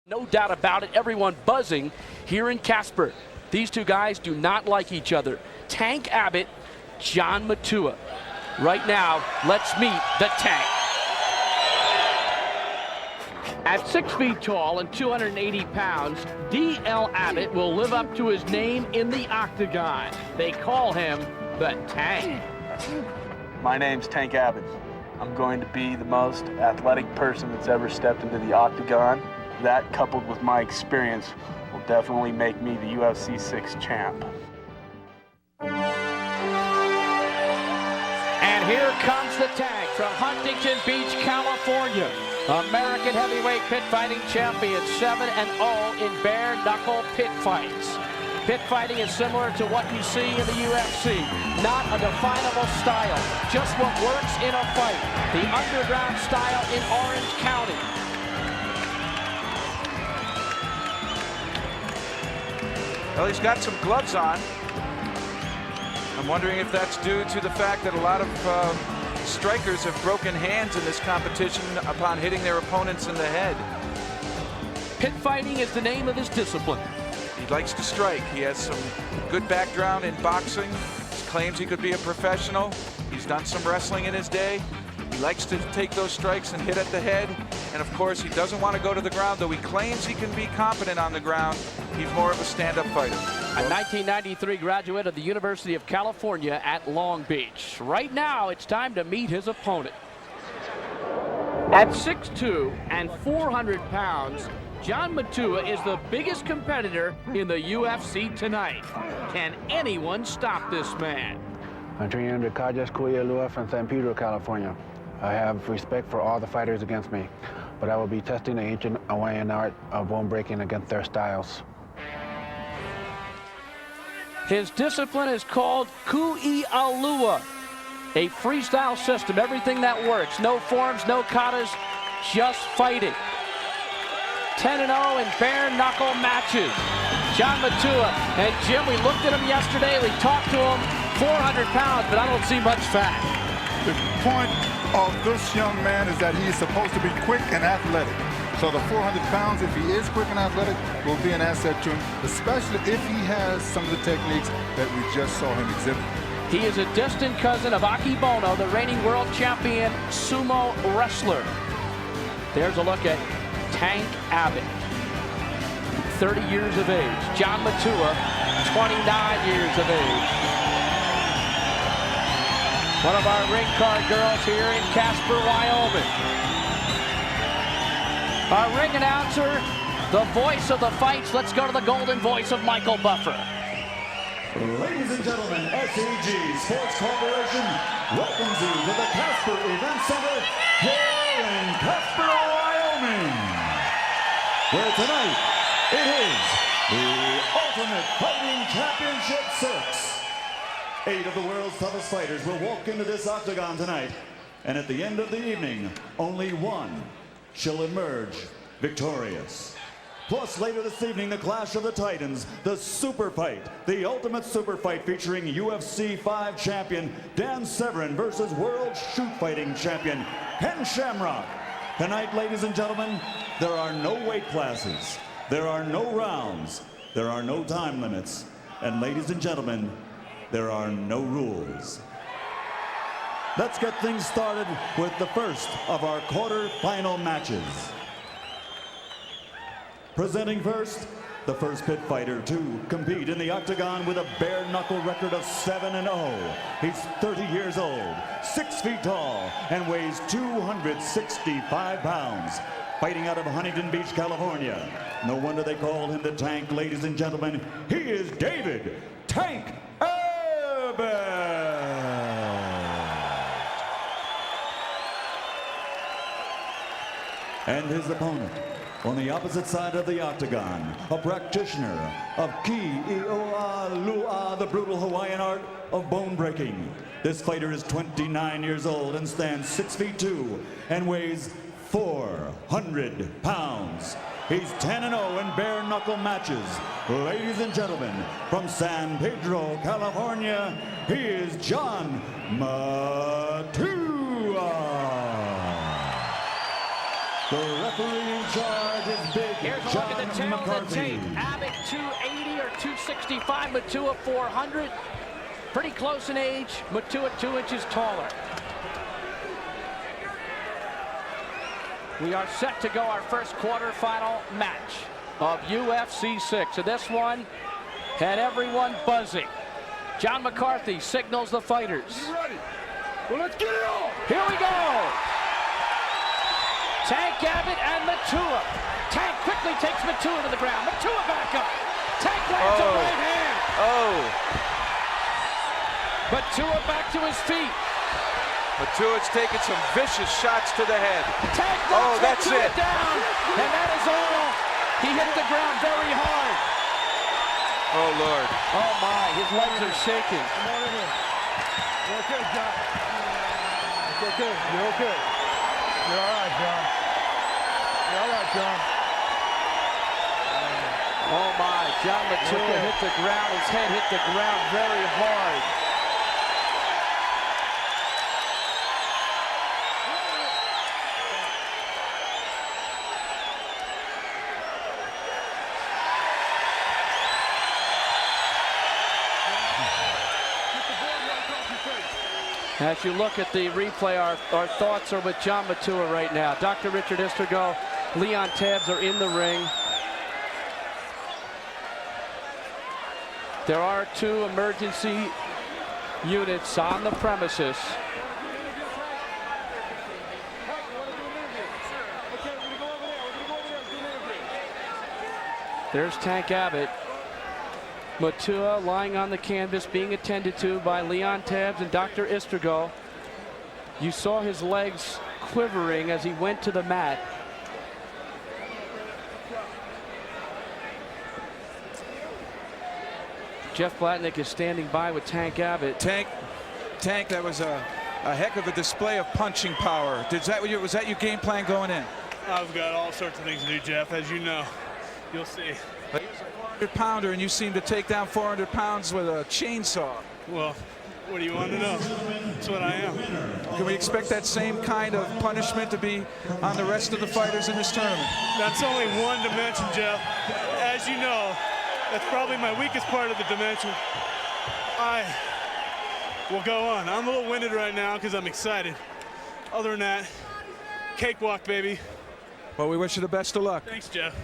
No doubt about it, everyone buzzing here in Casper. These two guys do not like each other. Tank Abbott, John Matua. Right now, let's meet the Tank. At 6 feet tall and 280 pounds, D.L. Abbott will live up to his name in the octagon. They call him the Tank. My name's Tank Abbott. I'm going to be the most athletic person that's ever stepped into the octagon. That, coupled with my experience, will definitely make me the UFC 6 champ. And here comes the Tank from Huntington Beach, California. American heavyweight pit fighting champion, 7-0 in bare knuckle pit fights. Pit fighting is similar to what you see in the UFC. Not a definable style, just what works in a fight. The underground style in Orange County. Well, he's got some gloves on. I'm wondering if that's due to the fact that a lot of strikers have broken hands in this competition upon hitting their opponents in the head. Pit fighting is the name of his discipline. He likes to strike. He has some good background in boxing. He claims he could be a professional. He's done some wrestling in his day. He likes to take those strikes and hit at the head. And of course, he doesn't want to go to the ground, though he claims he can be competent on the ground. He's more of a stand-up fighter. A 1993 graduate of the University of California at Long Beach. Right now, it's time to meet his opponent. At 6'2" and 400 pounds, John Matua is the biggest competitor in the UFC tonight. Can anyone stop this man? I'm training under Kajas Kuyalua from San Pedro, California. I have respect for all the fighters against me, but I will be testing the ancient Hawaiian art of bone breaking against their styles. His discipline is called Ku'i'alua, a freestyle system, everything that works. No forms, no katas, just fighting. 10-0 in bare knuckle matches. John Matua and Jim, we looked at him yesterday, we talked to him, 400 pounds, but I don't see much fat. The point of this young man is that he is supposed to be quick and athletic. So the 400 pounds, if he is quick and athletic, will be an asset to him, especially if he has some of the techniques that we just saw him exhibit. He is a distant cousin of Akibono, the reigning world champion sumo wrestler. There's a look at Tank Abbott, 30 years of age. John Matua, 29 years of age. One of our ring card girls here in Casper, Wyoming. Our ring announcer, the voice of the fights. Let's go to the golden voice of Michael Buffer. Ladies and gentlemen, SEG Sports Corporation welcomes you to the Casper Event Center here in Casper, Wyoming, where tonight it is the Ultimate Fighting Championship 6. 8 of the world's toughest fighters will walk into this octagon tonight, and at the end of the evening, only one shall emerge victorious. Plus, later this evening, the Clash of the Titans, the super fight, the ultimate super fight featuring UFC 5 champion Dan Severn versus world shoot fighting champion Ken Shamrock. Tonight, ladies and gentlemen, there are no weight classes, there are no rounds, there are no time limits, and ladies and gentlemen, there are no rules. Let's get things started with the first of our quarter-final matches. Presenting first, the first pit fighter to compete in the octagon with a bare-knuckle record of 7-0. He's 30 years old, 6 feet tall, and weighs 265 pounds. Fighting out of Huntington Beach, California. No wonder they call him the Tank, ladies and gentlemen. He is David Tank Abbott. And his opponent, on the opposite side of the octagon, a practitioner of Ku'i'alua, the brutal Hawaiian art of bone breaking. This fighter is 29 years old and stands 6 feet 2 and weighs 400 pounds. He's 10-0 in bare knuckle matches. Ladies and gentlemen, from San Pedro, California, he is John Matua. The referee in charge is Big Here's a look John at the tail of the McCarthy. tape. Abbott 280 or 265, Matua 400. Pretty close in age. Matua 2 inches taller. We are set to go our first quarterfinal match of UFC 6. And this one had everyone buzzing. John McCarthy signals the fighters. You ready? Well, let's get it on. Here we go. Tank Abbott and Matua. Tank quickly takes Matua to the ground. Matua back up. Tank lands a right hand. Oh. Matua back to his feet. Matua's taking some vicious shots to the head. Tank Oh, knocks that's Matua it. down. And that is all. He hit the ground very hard. Oh, Lord. Oh, my. His legs are shaking. Come on in here. You're okay, John. It's okay. You're okay. You're all right, John. You're all right, John. Oh, my. John Matua hit the ground. His head hit the ground very hard. As you look at the replay, our thoughts are with John Matua right now. Dr. Richard Istergo, Leon Tabbs are in the ring. There are 2 emergency units on the premises. There's Tank Abbott. Matua lying on the canvas being attended to by Leon Tabbs and Dr. Istergo. You saw his legs quivering as he went to the mat. Jeff Blatnick is standing by with Tank Abbott. Tank, that was a heck of a display of punching power. Was that your game plan going in? I've got all sorts of things to do, Jeff, as you know. You'll see. He's a 400-pounder, and you seem to take down 400 pounds with a chainsaw. Well, what do you want to know? That's what I am. Can we expect that same kind of punishment to be on the rest of the fighters in this tournament? That's only one dimension, Jeff. As you know, that's probably my weakest part of the dimension. I will go on. I'm a little winded right now because I'm excited. Other than that, cakewalk, baby. Well, we wish you the best of luck. Thanks, Jeff.